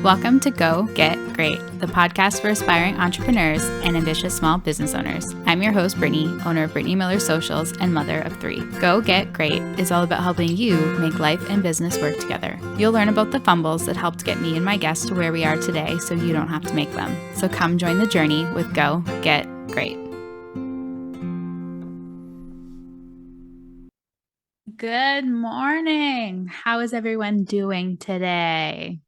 Welcome to Go Get Great, the podcast for aspiring entrepreneurs and ambitious small business owners. I'm your host, Brittany, owner of Brittany Miller Socials and mother of 3. Go Get Great is all about helping you make life and business work together. You'll learn about the fumbles that helped get me and my guests to where we are today so you don't have to make them. So come join the journey with Go Get Great. Good morning. How is everyone doing today?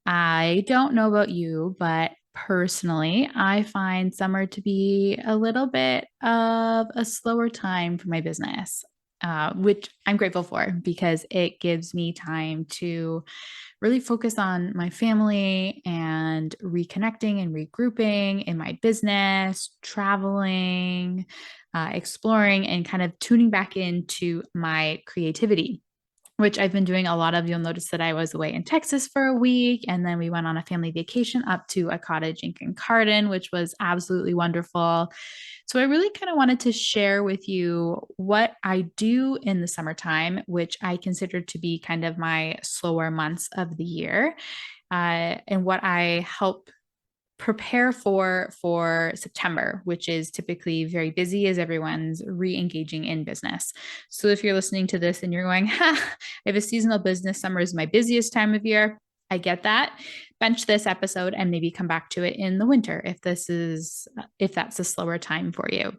I don't know about you, but personally, I find summer to be a little bit of a slower time for my business, which I'm grateful for because it gives me time to really focus on my family and reconnecting and regrouping in my business, traveling, exploring, and kind of tuning back into my creativity, which I've been doing a lot of. You'll notice that I was away in Texas for a week, and then we went on a family vacation up to a cottage in Kincardine, which was absolutely wonderful. So I really kind of wanted to share with you what I do in the summertime, which I consider to be kind of my slower months of the year, and what I help prepare for September, which is typically very busy as everyone's re-engaging in business. So if you're listening to this and you're going, I have a seasonal business, summer is my busiest time of year, I get that. Bench this episode and maybe come back to it in the winter if that's a slower time for you.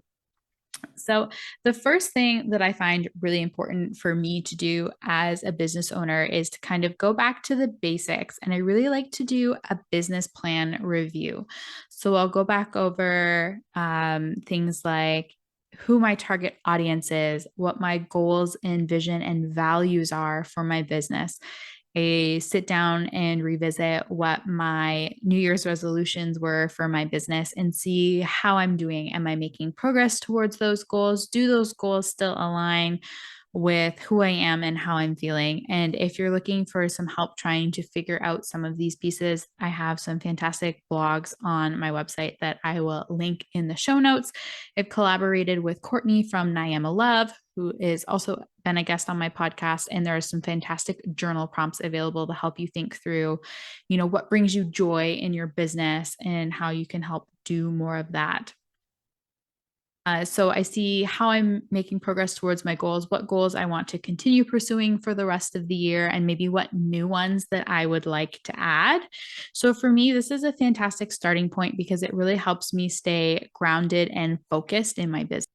So the first thing that I find really important for me to do as a business owner is to kind of go back to the basics. And I really like to do a business plan review. So I'll go back over things like who my target audience is, what my goals and vision and values are for my business. I sit down and revisit what my New Year's resolutions were for my business and see how I'm doing. Am I making progress towards those goals? Do those goals still align with who I am and how I'm feeling? And if you're looking for some help trying to figure out some of these pieces, I have some fantastic blogs on my website that I will link in the show notes. I've collaborated with Courtney from Niyama Love, who is also been a guest on my podcast. And there are some fantastic journal prompts available to help you think through, what brings you joy in your business and how you can help do more of that. So I see how I'm making progress towards my goals, what goals I want to continue pursuing for the rest of the year, and maybe what new ones that I would like to add. So for me, this is a fantastic starting point because it really helps me stay grounded and focused in my business.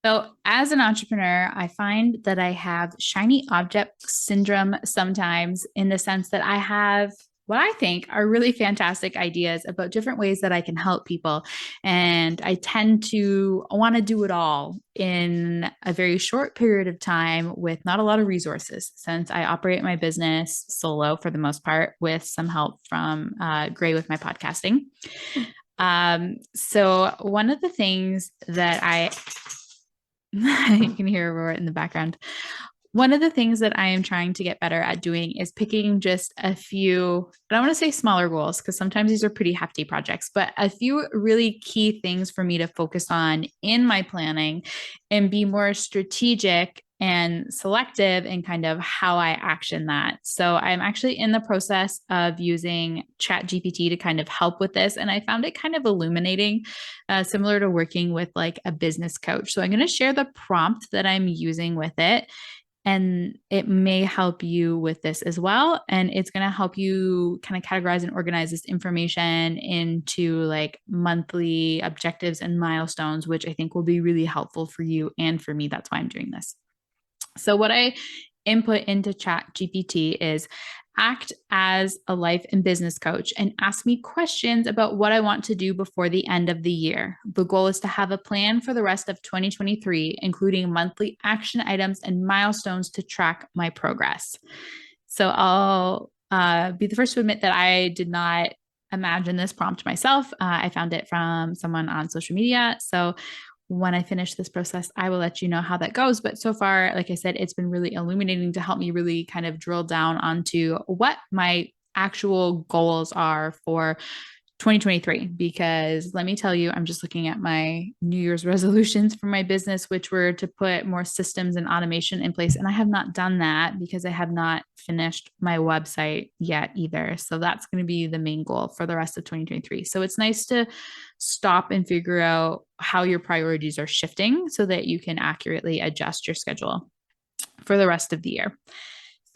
So, as an entrepreneur, I find that I have shiny object syndrome sometimes, in the sense that I have what I think are really fantastic ideas about different ways that I can help people. And I tend to want to do it all in a very short period of time with not a lot of resources, since I operate my business solo for the most part with some help from Gray with my podcasting. So, one of the things that you can hear a roar in the background. One of the things that I am trying to get better at doing is picking just a few, I don't want to say smaller goals because sometimes these are pretty hefty projects, but a few really key things for me to focus on in my planning and be more strategic and selective in kind of how I action that. So I'm actually in the process of using ChatGPT to kind of help with this. And I found it kind of illuminating, similar to working with like a business coach. So I'm going to share the prompt that I'm using with it. And it may help you with this as well. And it's going to help you kind of categorize and organize this information into like monthly objectives and milestones, which I think will be really helpful for you and for me. That's why I'm doing this. So what I input into ChatGPT is act as a life and business coach and ask me questions about what I want to do before the end of the year. The goal is to have a plan for the rest of 2023, including monthly action items and milestones to track my progress. So I'll be the first to admit that I did not imagine this prompt myself. I found it from someone on social media. So when I finish this process, I will let you know how that goes. But so far, like I said, it's been really illuminating to help me really kind of drill down onto what my actual goals are for 2023, because let me tell you, I'm just looking at my New Year's resolutions for my business, which were to put more systems and automation in place. And I have not done that because I have not finished my website yet either. So that's going to be the main goal for the rest of 2023. So it's nice to stop and figure out how your priorities are shifting so that you can accurately adjust your schedule for the rest of the year.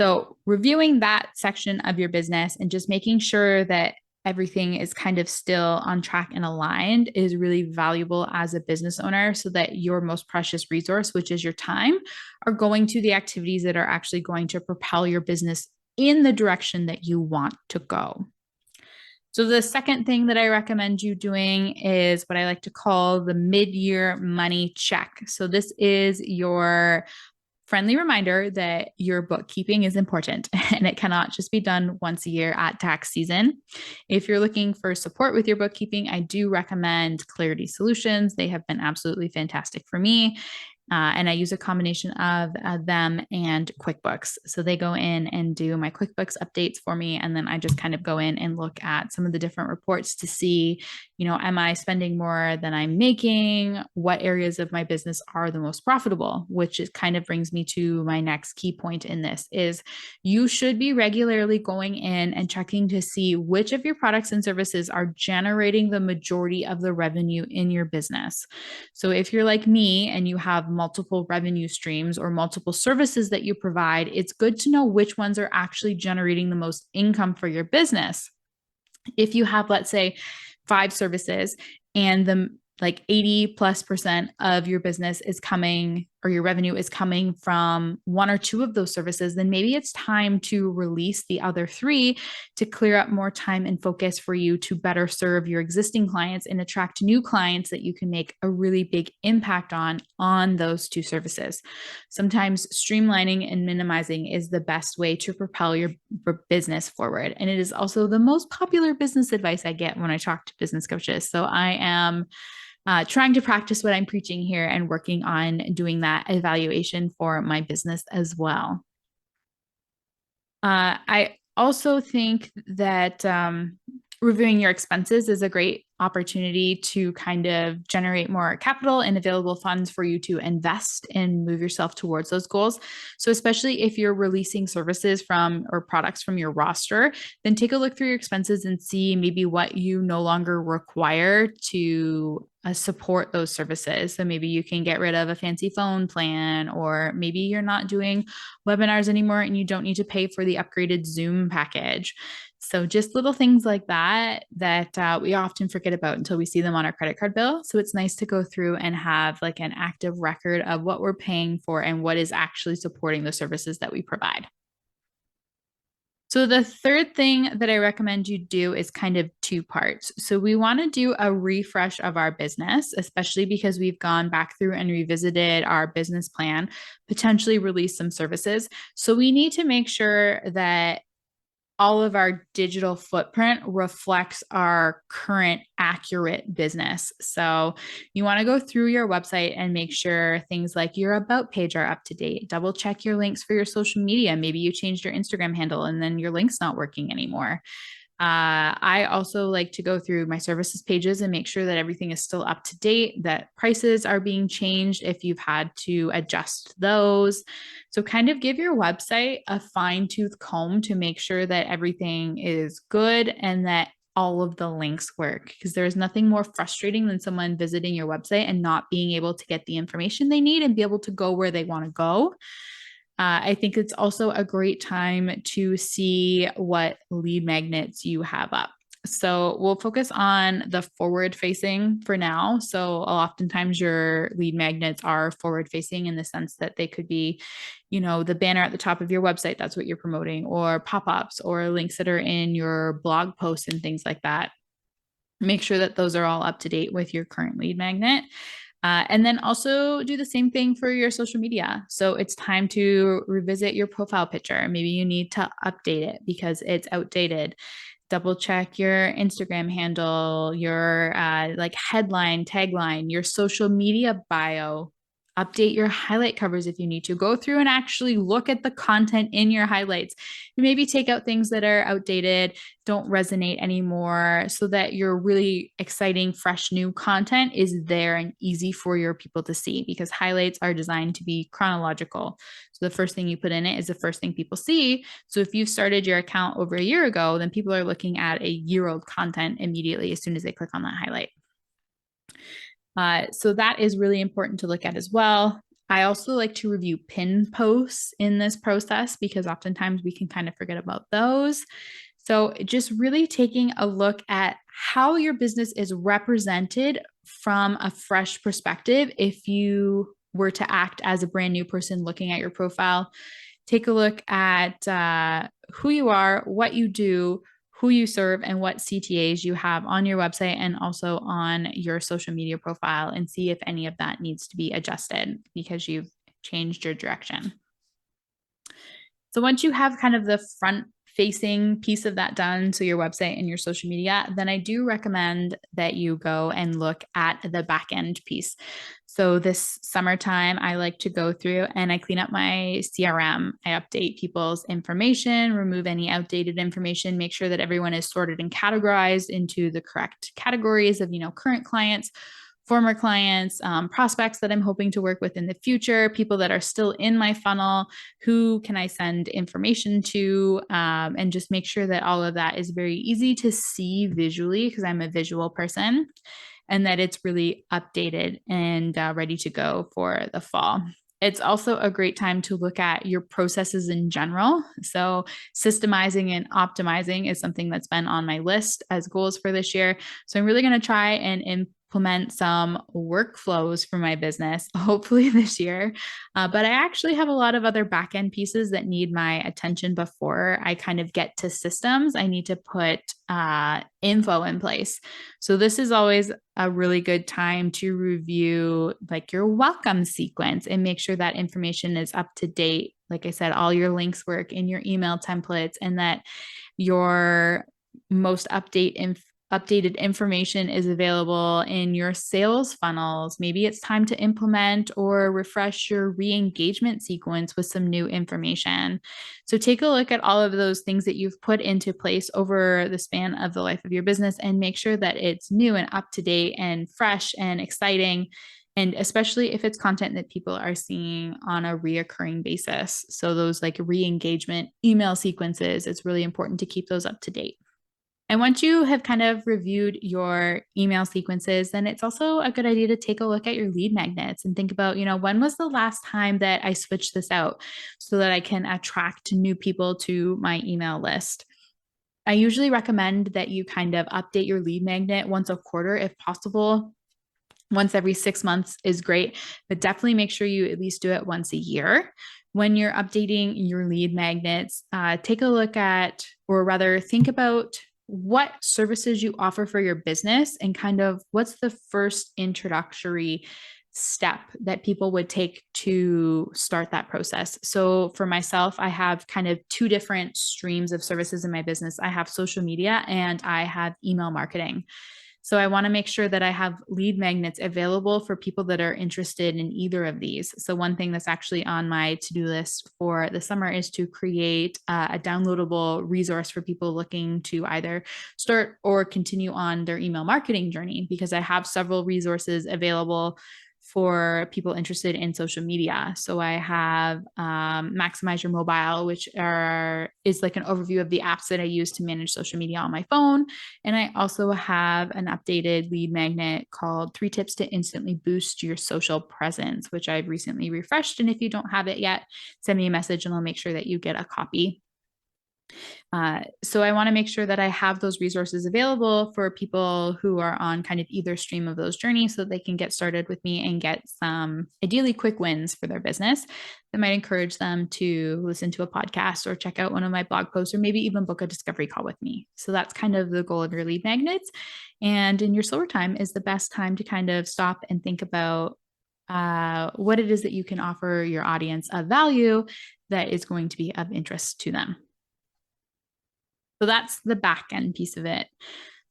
So, reviewing that section of your business and just making sure that everything is kind of still on track and aligned is really valuable as a business owner so that your most precious resource, which is your time, are going to the activities that are actually going to propel your business in the direction that you want to go. So, the second thing that I recommend you doing is what I like to call the mid-year money check. So, this is your friendly reminder that your bookkeeping is important and it cannot just be done once a year at tax season. If you're looking for support with your bookkeeping, I do recommend Clarity Solutions. They have been absolutely fantastic for me. And I use a combination of them and QuickBooks. So they go in and do my QuickBooks updates for me. And then I just kind of go in and look at some of the different reports to see, am I spending more than I'm making? What areas of my business are the most profitable? Which is kind of brings me to my next key point in this is you should be regularly going in and checking to see which of your products and services are generating the majority of the revenue in your business. So if you're like me and you have multiple revenue streams or multiple services that you provide, it's good to know which ones are actually generating the most income for your business. If you have, let's say, 5 services and the like 80+% of your business is coming or your revenue is coming from 1 or 2 of those services, then maybe it's time to release the other 3 to clear up more time and focus for you to better serve your existing clients and attract new clients that you can make a really big impact on those 2 services. Sometimes streamlining and minimizing is the best way to propel your business forward. And it is also the most popular business advice I get when I talk to business coaches. So I am trying to practice what I'm preaching here and working on doing that evaluation for my business as well. I also think that reviewing your expenses is a great opportunity to kind of generate more capital and available funds for you to invest and move yourself towards those goals. So, especially if you're releasing services from or products from your roster, then take a look through your expenses and see maybe what you no longer require to support those services. So maybe you can get rid of a fancy phone plan, or maybe you're not doing webinars anymore and you don't need to pay for the upgraded Zoom package. So just little things like that we often forget about until we see them on our credit card bill. So it's nice to go through and have like an active record of what we're paying for and what is actually supporting the services that we provide. So the third thing that I recommend you do is kind of 2 parts. So we want to do a refresh of our business, especially because we've gone back through and revisited our business plan, potentially release some services. So we need to make sure that all of our digital footprint reflects our current accurate business. So you want to go through your website and make sure things like your about page are up to date. Double check your links for your social media. Maybe you changed your Instagram handle and then your link's not working anymore. I also like to go through my services pages and make sure that everything is still up to date, that prices are being changed if you've had to adjust those. So kind of give your website a fine-tooth comb to make sure that everything is good and that all of the links work, because there's nothing more frustrating than someone visiting your website and not being able to get the information they need and be able to go where they want to go. I think it's also a great time to see what lead magnets you have up. So we'll focus on the forward facing for now. So oftentimes your lead magnets are forward facing in the sense that they could be, the banner at the top of your website, that's what you're promoting, or pop-ups or links that are in your blog posts and things like that. Make sure that those are all up to date with your current lead magnet. And then also do the same thing for your social media. So it's time to revisit your profile picture. Maybe you need to update it because it's outdated. Double check your Instagram handle, your like headline, tagline, your social media bio. Update your highlight covers if you need to. Go through and actually look at the content in your highlights. Maybe take out things that are outdated, don't resonate anymore, so that your really exciting, fresh, new content is there and easy for your people to see, because highlights are designed to be chronological. So the first thing you put in it is the first thing people see. So if you started your account over a year ago, then people are looking at a year-old content immediately as soon as they click on that highlight. So that is really important to look at as well. I also like to review pin posts in this process because oftentimes we can kind of forget about those. So just really taking a look at how your business is represented from a fresh perspective. If you were to act as a brand new person looking at your profile, take a look at who you are, what you do, who you serve, and what CTAs you have on your website and also on your social media profile, and see if any of that needs to be adjusted because you've changed your direction. So once you have kind of the front facing piece of that done, so your website and your social media, then I do recommend that you go and look at the back end piece. So this summertime, I like to go through and I clean up my CRM. I update people's information, remove any outdated information, make sure that everyone is sorted and categorized into the correct categories of, current clients, former clients, prospects that I'm hoping to work with in the future, people that are still in my funnel, who can I send information to, and just make sure that all of that is very easy to see visually because I'm a visual person, and that it's really updated and ready to go for the fall. It's also a great time to look at your processes in general. So systemizing and optimizing is something that's been on my list as goals for this year. So I'm really going to try and implement some workflows for my business, hopefully this year. But I actually have a lot of other back end pieces that need my attention before I kind of get to systems. I need to put info in place. So this is always a really good time to review like your welcome sequence and make sure that information is up to date. Like I said, all your links work in your email templates, and that your most updated information is available in your sales funnels. Maybe it's time to implement or refresh your re-engagement sequence with some new information. So take a look at all of those things that you've put into place over the span of the life of your business and make sure that it's new and up to date and fresh and exciting. And especially if it's content that people are seeing on a reoccurring basis. So those like re-engagement email sequences, it's really important to keep those up to date. And once you have kind of reviewed your email sequences, then it's also a good idea to take a look at your lead magnets and think about, when was the last time that I switched this out so that I can attract new people to my email list. I usually recommend that you kind of update your lead magnet once a quarter if possible. Once every 6 months is great, but definitely make sure you at least do it once a year. When you're updating your lead magnets, take a look at, or rather think about what services you offer for your business and kind of what's the first introductory step that people would take to start that process. So for myself, I have kind of two different streams of services in my business. I have social media and I have email marketing. So I want to make sure that I have lead magnets available for people that are interested in either of these. So one thing that's actually on my to-do list for the summer is to create a downloadable resource for people looking to either start or continue on their email marketing journey, because I have several resources available for people interested in social media. So I have Maximize Your Mobile, which is like an overview of the apps that I use to manage social media on my phone. And I also have an updated lead magnet called 3 Tips to Instantly Boost Your Social Presence, which I've recently refreshed. And if you don't have it yet, send me a message and I'll make sure that you get a copy. So I want to make sure that I have those resources available for people who are on kind of either stream of those journeys so they can get started with me and get some ideally quick wins for their business that might encourage them to listen to a podcast or check out one of my blog posts or maybe even book a discovery call with me. So that's kind of the goal of your lead magnets. And in your slower time is the best time to kind of stop and think about what it is that you can offer your audience of value that is going to be of interest to them. So that's the back end piece of it.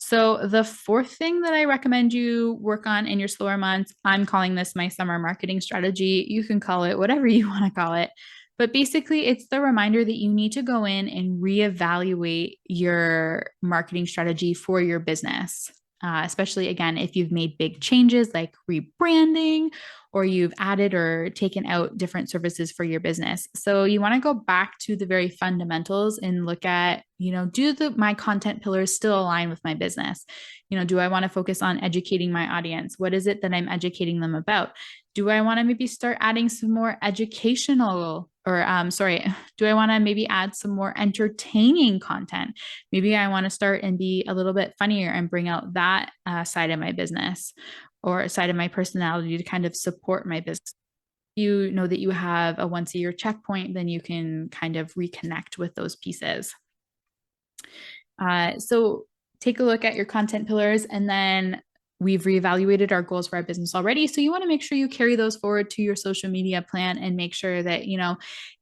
So, the fourth thing that I recommend you work on in your slower months, I'm calling this my summer marketing strategy. You can call it whatever you want to call it. But basically, it's the reminder that you need to go in and reevaluate your marketing strategy for your business. Especially again, if you've made big changes like rebranding or you've added or taken out different services for your business. So you want to go back to the very fundamentals and look at, do my content pillars still align with my business? Do I want to focus on educating my audience? What is it that I'm educating them about? Do I want to maybe start adding some more educational do I want to maybe add some more entertaining content? Maybe I want to start and be a little bit funnier and bring out that side of my business or side of my personality to kind of support my business. You know that you have a once a year checkpoint, then you can kind of reconnect with those pieces. So take a look at your content pillars, and then we've reevaluated our goals for our business already. So you want to make sure you carry those forward to your social media plan and make sure that,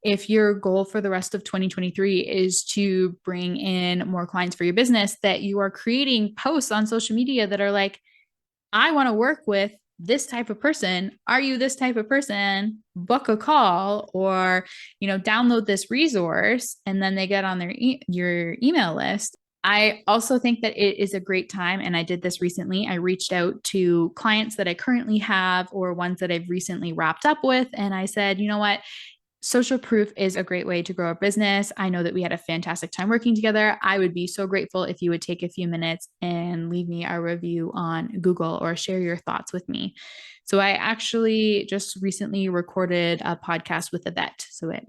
if your goal for the rest of 2023 is to bring in more clients for your business, that you are creating posts on social media that are like, I want to work with this type of person. Are you this type of person? Book a call or, download this resource, and then they get on your email list. I also think that it is a great time, and I did this recently. I reached out to clients that I currently have or ones that I've recently wrapped up with, and I said, you know what? Social proof is a great way to grow a business. I know that we had a fantastic time working together. I would be so grateful if you would take a few minutes and leave me a review on Google or share your thoughts with me. So I actually just recently recorded a podcast with a vet. So it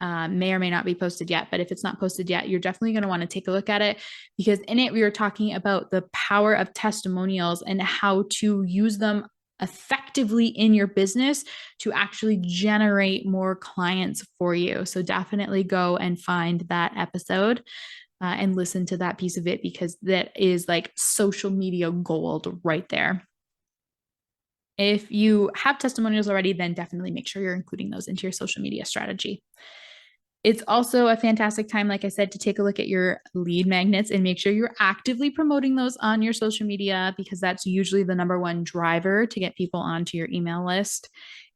may or may not be posted yet, but if it's not posted yet, you're definitely going to want to take a look at it, because in it, we were talking about the power of testimonials and how to use them effectively in your business to actually generate more clients for you. So definitely go and find that episode and listen to that piece of it, because that is like social media gold right there. If you have testimonials already, then definitely make sure you're including those into your social media strategy. It's also a fantastic time, like I said, to take a look at your lead magnets and make sure you're actively promoting those on your social media, because that's usually the number one driver to get people onto your email list.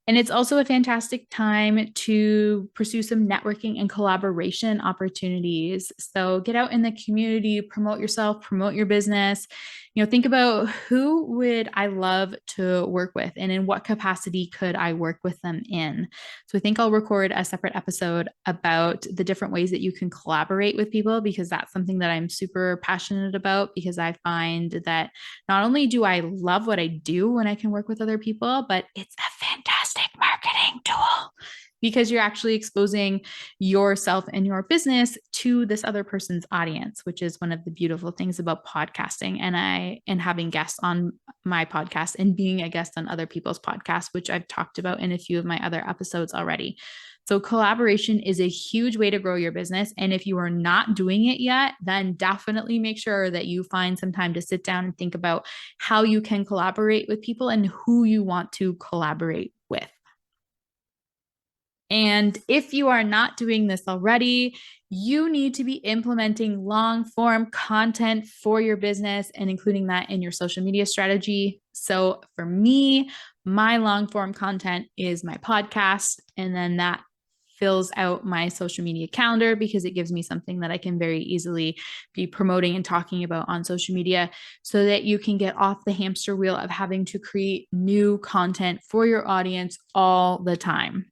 And it's also a fantastic time to pursue some networking and collaboration opportunities. So get out in the community, promote yourself, promote your business. Think about, who would I love to work with, and in what capacity could I work with them in? So I think I'll record a separate episode about the different ways that you can collaborate with people, because that's something that I'm super passionate about, because I find that not only do I love what I do when I can work with other people, but it's a fantastic marketing tool, because you're actually exposing yourself and your business to this other person's audience, which is one of the beautiful things about podcasting and having guests on my podcast and being a guest on other people's podcasts, which I've talked about in a few of my other episodes already. So collaboration is a huge way to grow your business. And if you are not doing it yet, then definitely make sure that you find some time to sit down and think about how you can collaborate with people and who you want to collaborate with. And if you are not doing this already, you need to be implementing long form content for your business and including that in your social media strategy. So for me, my long form content is my podcast, and then that fills out my social media calendar, because it gives me something that I can very easily be promoting and talking about on social media, so that you can get off the hamster wheel of having to create new content for your audience all the time.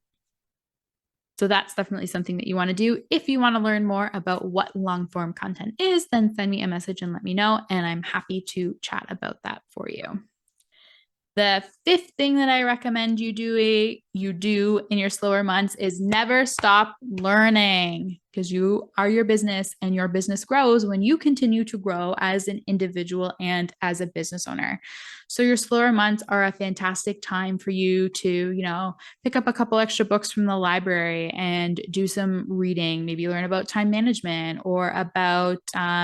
So that's definitely something that you want to do. If you want to learn more about what long form content is, then send me a message and let me know, and I'm happy to chat about that for you. The fifth thing that I recommend you do in your slower months is never stop learning, because you are your business, and your business grows when you continue to grow as an individual and as a business owner. So your slower months are a fantastic time for you to, pick up a couple extra books from the library and do some reading, maybe learn about time management or about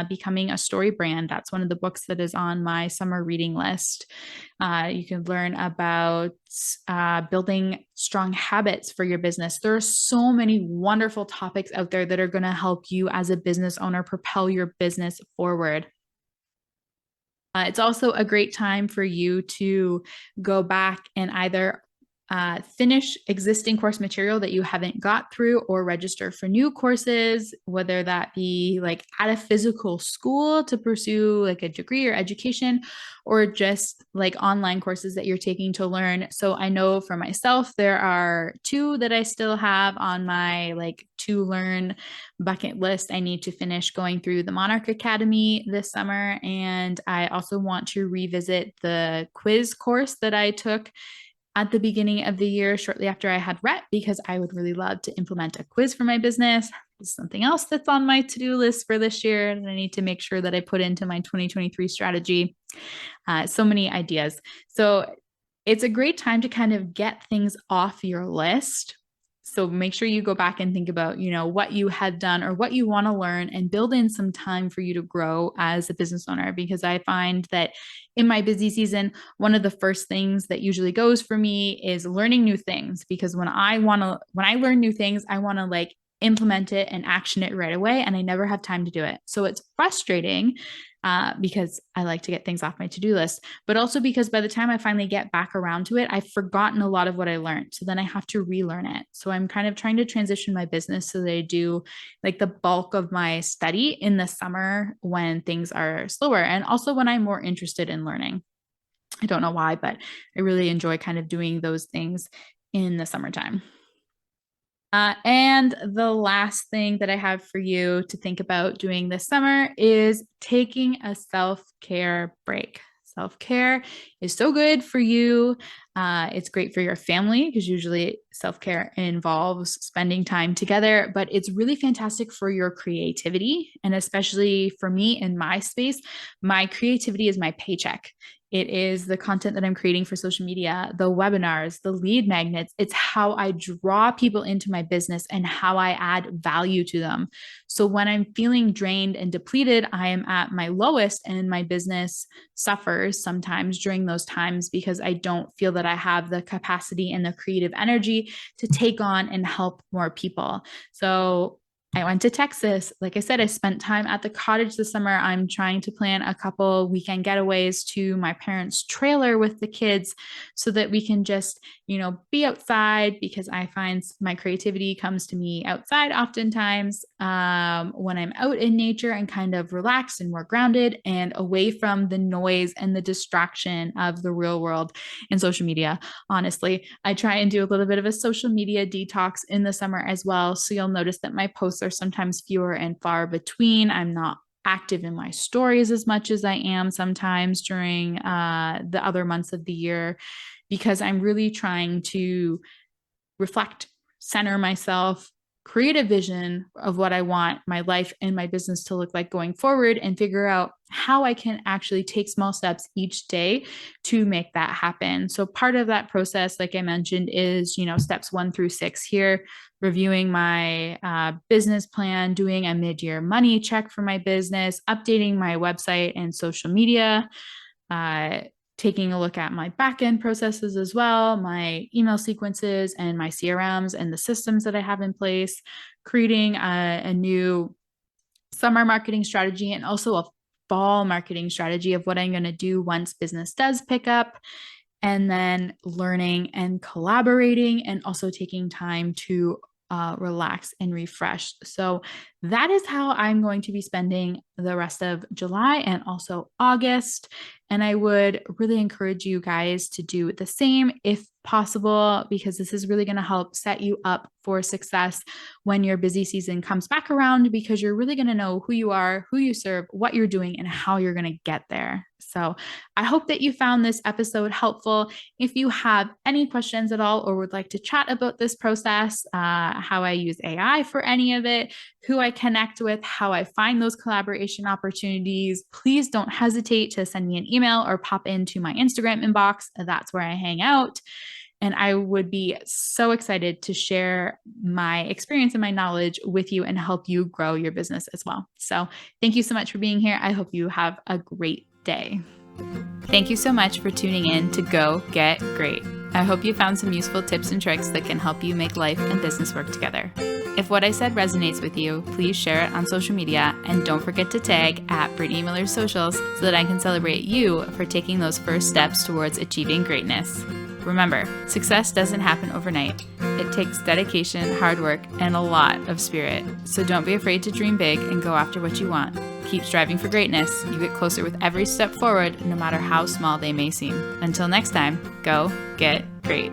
becoming a story brand. That's one of the books that is on my summer reading list. You can learn about building strong habits for your business. There are so many wonderful topics out there that are going to help you as a business owner propel your business forward. It's also a great time for you to go back and either finish existing course material that you haven't got through or register for new courses, whether that be like at a physical school to pursue like a degree or education, or just like online courses that you're taking to learn. So I know for myself, there are two that I still have on my like to learn bucket list. I need to finish going through the Monarch Academy this summer. And I also want to revisit the quiz course that I took at the beginning of the year, shortly after I had RET, because I would really love to implement a quiz for my business. It's something else that's on my to-do list for this year that I need to make sure that I put into my 2023 strategy. So many ideas. So it's a great time to kind of get things off your list. So make sure you go back and think about, what you had done or what you want to learn and build in some time for you to grow as a business owner. Because I find that in my busy season, one of the first things that usually goes for me is learning new things. Because when I learn new things, I want to like implement it and action it right away. And I never have time to do it. So it's frustrating because I like to get things off my to-do list, but also because by the time I finally get back around to it, I've forgotten a lot of what I learned. So then I have to relearn it. So I'm kind of trying to transition my business so that I do like the bulk of my study in the summer when things are slower and also when I'm more interested in learning. I don't know why, but I really enjoy kind of doing those things in the summertime. And the last thing that I have for you to think about doing this summer is taking a self-care break. Self-care is so good for you. It's great for your family because usually self-care involves spending time together, but it's really fantastic for your creativity. And especially for me in my space, my creativity is my paycheck. It is the content that I'm creating for social media, the webinars, the lead magnets. It's how I draw people into my business and how I add value to them. So when I'm feeling drained and depleted, I am at my lowest and my business suffers sometimes during those times because I don't feel that I have the capacity and the creative energy to take on and help more people. So I went to Texas. Like I said, I spent time at the cottage this summer. I'm trying to plan a couple weekend getaways to my parents' trailer with the kids so that we can just, be outside because I find my creativity comes to me outside oftentimes when I'm out in nature and kind of relaxed and more grounded and away from the noise and the distraction of the real world and social media. Honestly, I try and do a little bit of a social media detox in the summer as well. So you'll notice that my posts are sometimes fewer and far between. I'm not active in my stories as much as I am sometimes during the other months of the year because I'm really trying to reflect, center myself, create a vision of what I want my life and my business to look like going forward and figure out how I can actually take small steps each day to make that happen. So part of that process, like I mentioned, is, steps 1 through 6 here, reviewing my business plan, doing a mid-year money check for my business, updating my website and social media, taking a look at my backend processes as well, my email sequences and my CRMs and the systems that I have in place, creating a new summer marketing strategy and also a fall marketing strategy of what I'm going to do once business does pick up, and then learning and collaborating and also taking time to relax and refresh. So that is how I'm going to be spending the rest of July and also August. And I would really encourage you guys to do the same if possible, because this is really going to help set you up for success when your busy season comes back around, because you're really going to know who you are, who you serve, what you're doing, and how you're going to get there. So I hope that you found this episode helpful. If you have any questions at all or would like to chat about this process, how I use AI for any of it, who I connect with, how I find those collaboration opportunities, please don't hesitate to send me an email or pop into my Instagram inbox. That's where I hang out. And I would be so excited to share my experience and my knowledge with you and help you grow your business as well. So thank you so much for being here. I hope you have a great day. Thank you so much for tuning in to Go Get Great. I hope you found some useful tips and tricks that can help you make life and business work together. If what I said resonates with you, please share it on social media and don't forget to tag at Brittany Miller Socials so that I can celebrate you for taking those first steps towards achieving greatness. Remember, success doesn't happen overnight. It takes dedication, hard work, and a lot of spirit. So don't be afraid to dream big and go after what you want. Keep striving for greatness. You get closer with every step forward, no matter how small they may seem. Until next time, go get great.